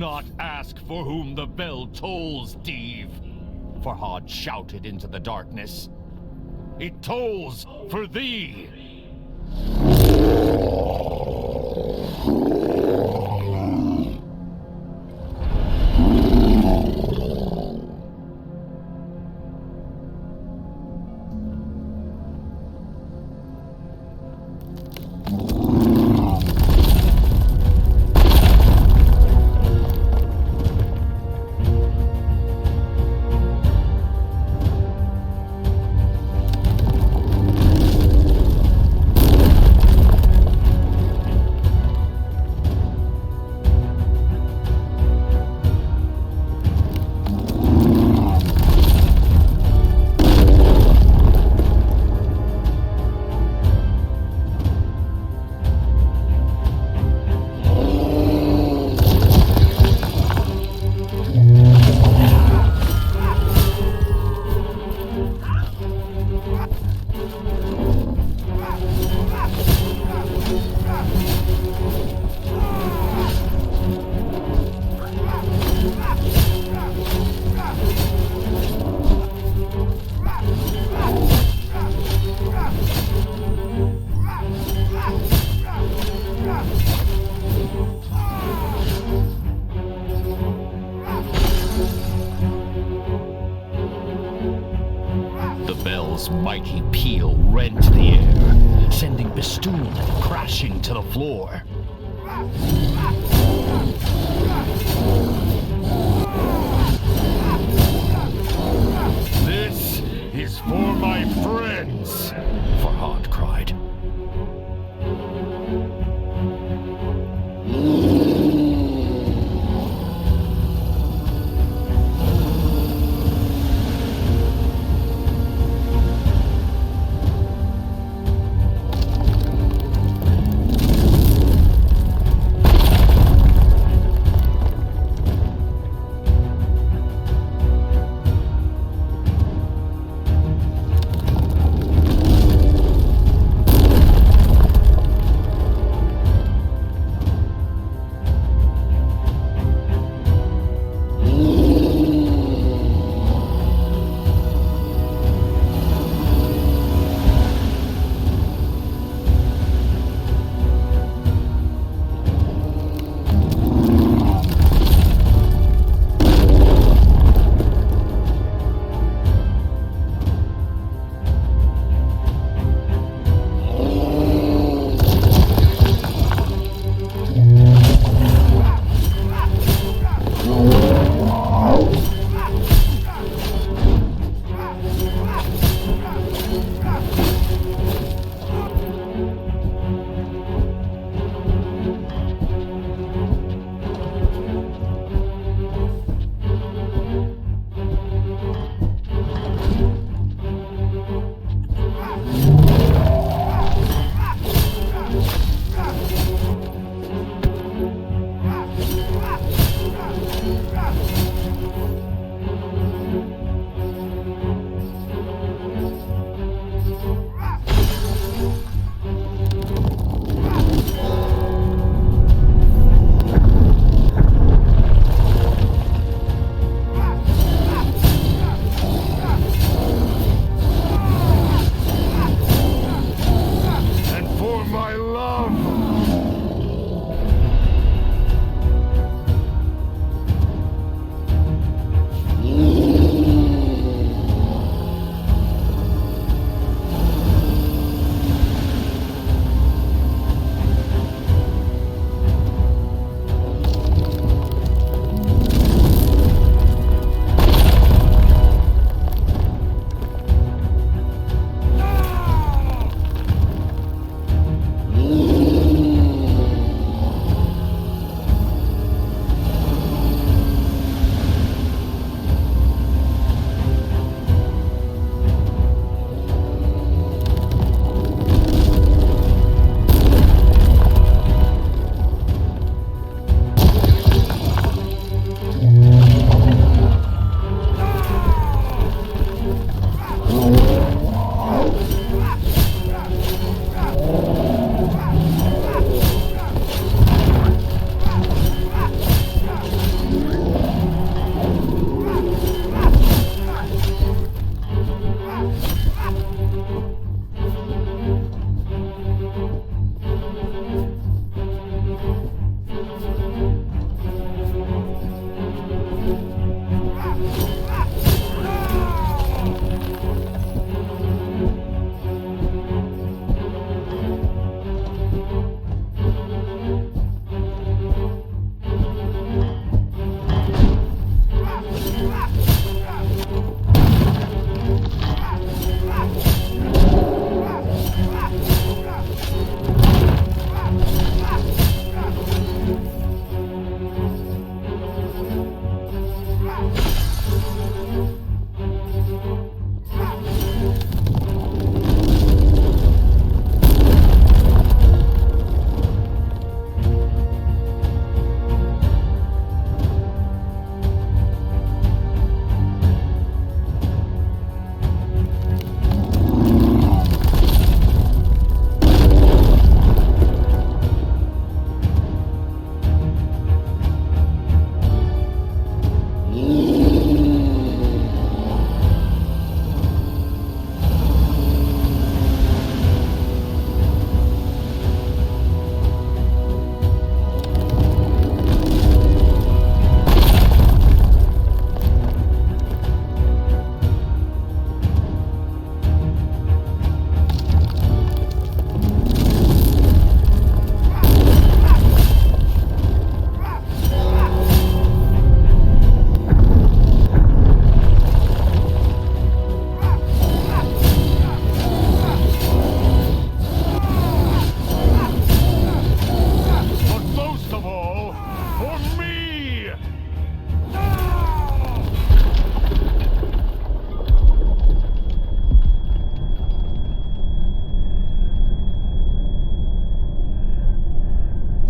not ask for whom the bell tolls, Div, Farhad shouted into the darkness. It tolls for thee! Mighty peal rent the air, sending Bistun crashing to the floor. This is for my friends, Farhad cried.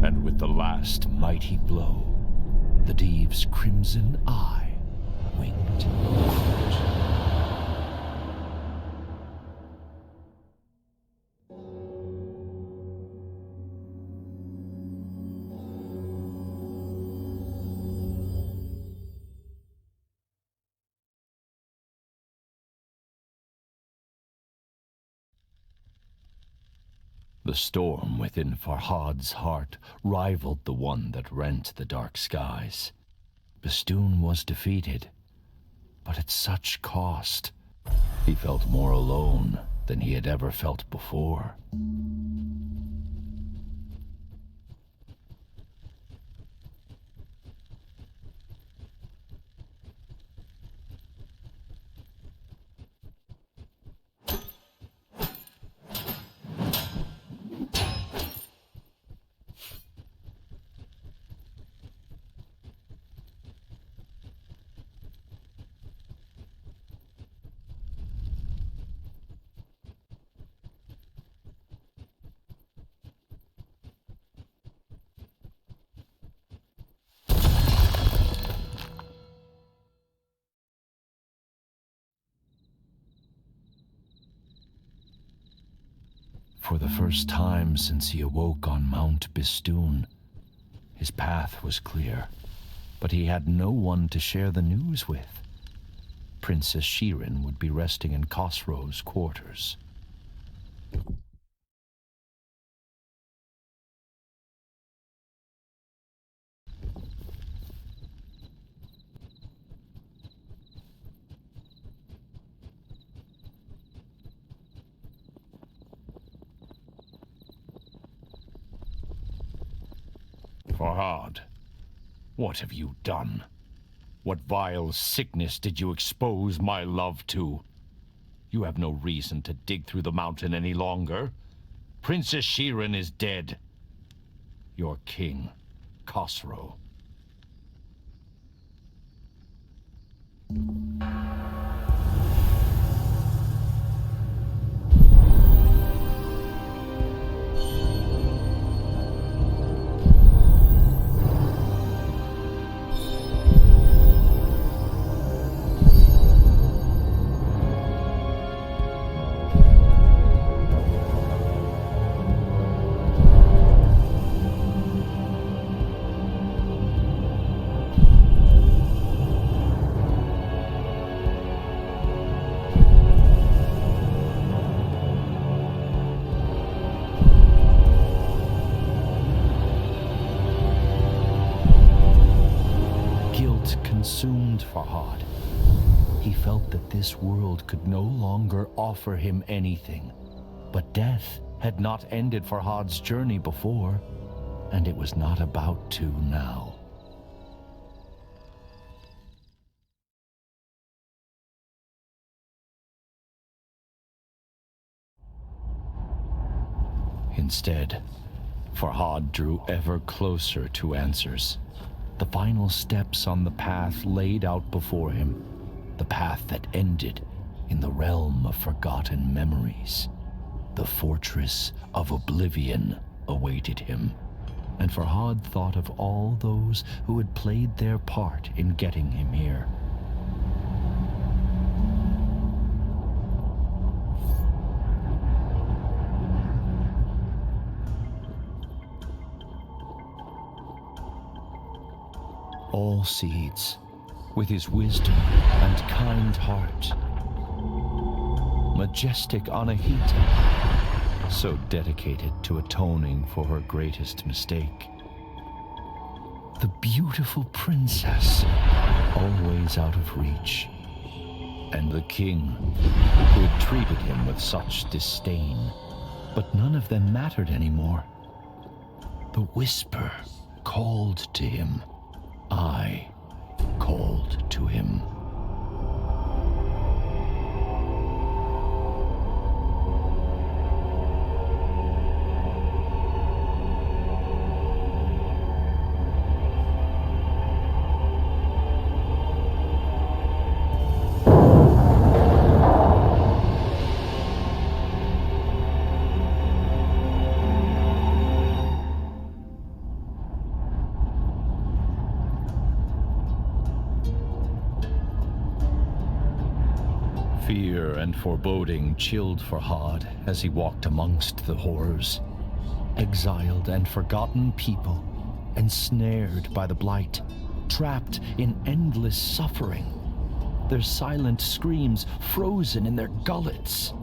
And with the last mighty blow, the Deev's crimson eye winked out. The storm within Farhad's heart rivaled the one that rent the dark skies. Bistun was defeated, but at such cost. He felt more alone than he had ever felt before. For the first time since he awoke on Mount Bistun, his path was clear, but he had no one to share the news with. Princess Shirin would be resting in Khosrow's quarters. Farhad, what have you done? What vile sickness did you expose my love to? You have no reason to dig through the mountain any longer. Princess Shirin is dead. Your king, Khosrow. Consumed Farhad. He felt that this world could no longer offer him anything. But death had not ended Farhad's journey before, and it was not about to now. Instead, Farhad drew ever closer to answers. The final steps on the path laid out before him, the path that ended in the realm of forgotten memories. The fortress of oblivion awaited him, and Farhad thought of all those who had played their part in getting him here. All seeds, with his wisdom and kind heart. Majestic Anahita, so dedicated to atoning for her greatest mistake. The beautiful princess, always out of reach. And the king, who had treated him with such disdain. But none of them mattered anymore. The whisper called to him. I called to him. Fear and foreboding chilled Farhad as he walked amongst the horrors. Exiled and forgotten people, ensnared by the blight, trapped in endless suffering, their silent screams frozen in their gullets.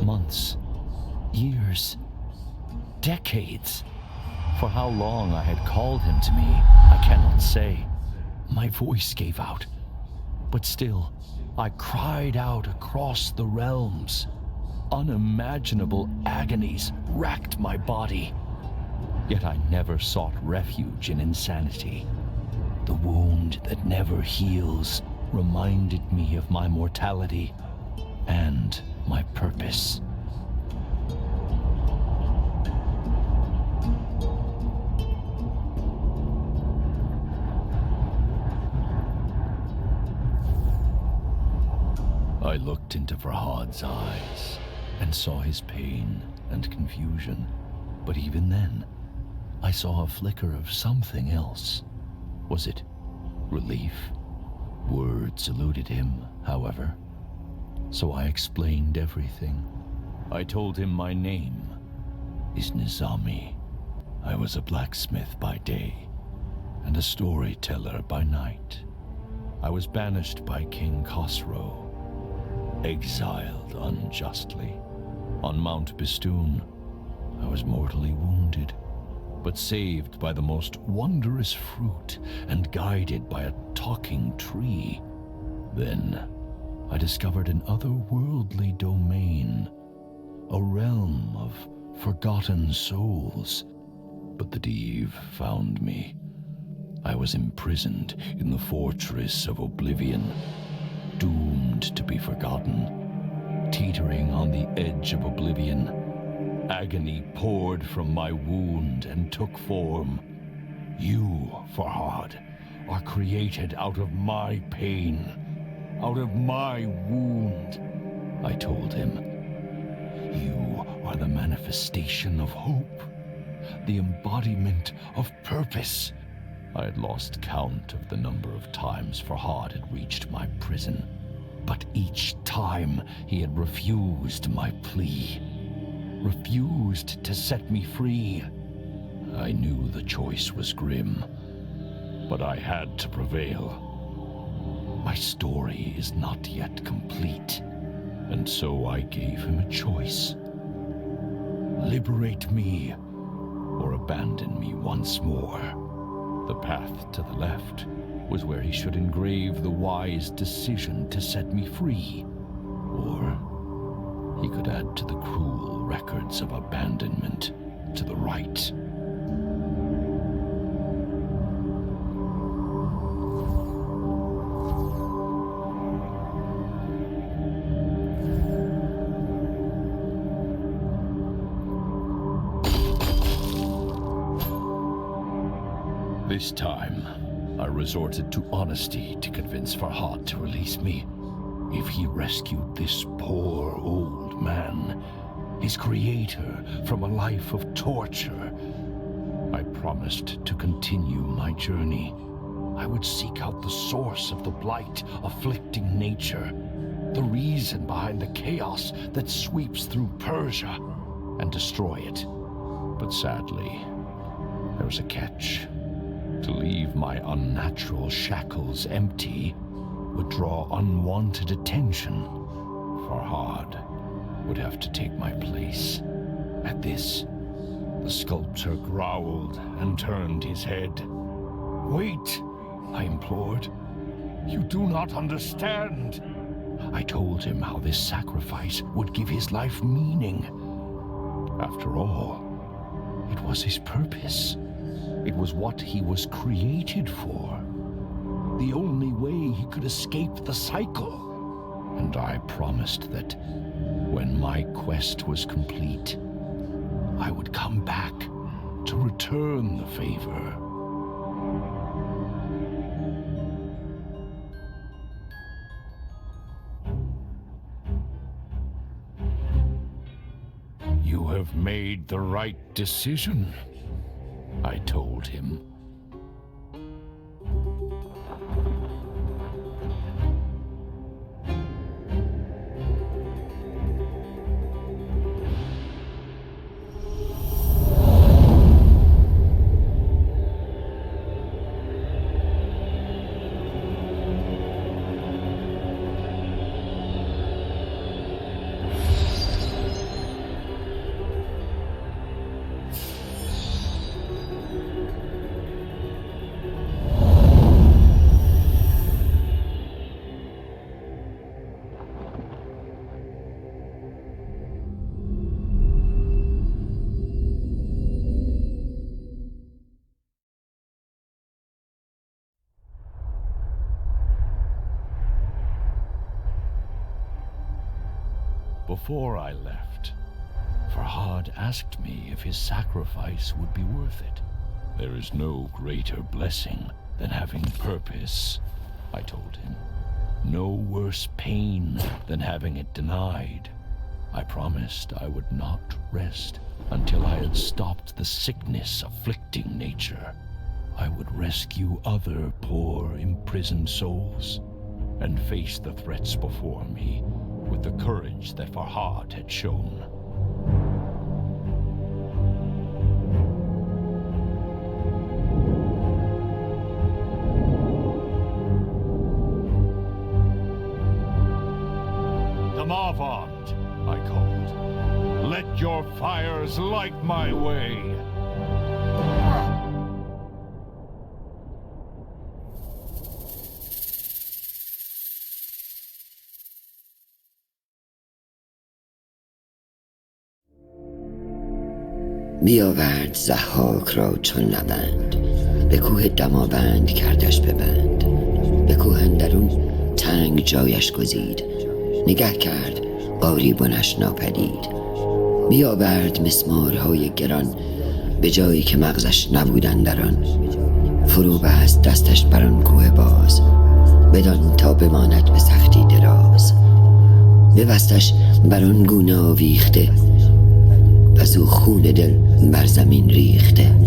Months, years, decades. For how long I had called him to me, I cannot say. My voice gave out, but still, I cried out across the realms. Unimaginable agonies racked my body. Yet I never sought refuge in insanity. The wound that never heals reminded me of my mortality and my purpose. I looked into Farhad's eyes and saw his pain and confusion, but even then, I saw a flicker of something else. Was it relief? Words eluded him, however. So I explained everything. I told him my name is Nizami. I was a blacksmith by day and a storyteller by night. I was banished by King Khosrow, exiled unjustly. On Mount Bistun, I was mortally wounded, but saved by the most wondrous fruit and guided by a talking tree. Then I discovered an otherworldly domain, a realm of forgotten souls. But the Div found me. I was imprisoned in the fortress of oblivion, doomed to be forgotten, teetering on the edge of oblivion. Agony poured from my wound and took form. You, Farhad, are created out of my pain. Out of my wound, I told him. You are the manifestation of hope, the embodiment of purpose. I had lost count of the number of times Farhad had reached my prison, but each time he had refused my plea, refused to set me free. I knew the choice was grim, but I had to prevail. My story is not yet complete, and so I gave him a choice. Liberate me, or abandon me once more. The path to the left was where he should engrave the wise decision to set me free, or he could add to the cruel records of abandonment to the right. This time, I resorted to honesty to convince Farhad to release me. If he rescued this poor old man, his creator, from a life of torture, I promised to continue my journey. I would seek out the source of the blight afflicting nature, the reason behind the chaos that sweeps through Persia, and destroy it. But sadly, there was a catch. To leave my unnatural shackles empty would draw unwanted attention. Farhad would have to take my place. At this, the sculptor growled and turned his head. "Wait," I implored. "You do not understand." I told him how this sacrifice would give his life meaning. After all, it was his purpose. It was what he was created for. The only way he could escape the cycle. And I promised that when my quest was complete, I would come back to return the favor. "You have made the right decision," I told him. Before I left, Farhad asked me if his sacrifice would be worth it. "There is no greater blessing than having purpose," I told him. "No worse pain than having it denied." I promised I would not rest until I had stopped the sickness afflicting nature. I would rescue other poor, imprisoned souls and face the threats before me with the courage that Farhad had shown. "Damavand," I called. "Let your fires light my way." بیاورد ضحاک را چون نبند، به کوه دماوند کردش ببند. به کوه اندرون تنگ جایش گزید، نگه کرد قاری بنش ناپدید. بیاورد مسمارهای گران، به جایی که مغزش نبودن در آن. فرو بست دستش بر آن کوه باز، بدان تا بماند به سختی دراز. ببستش بر آن گونه آویخته، از او خون دل بر زمین ریخته.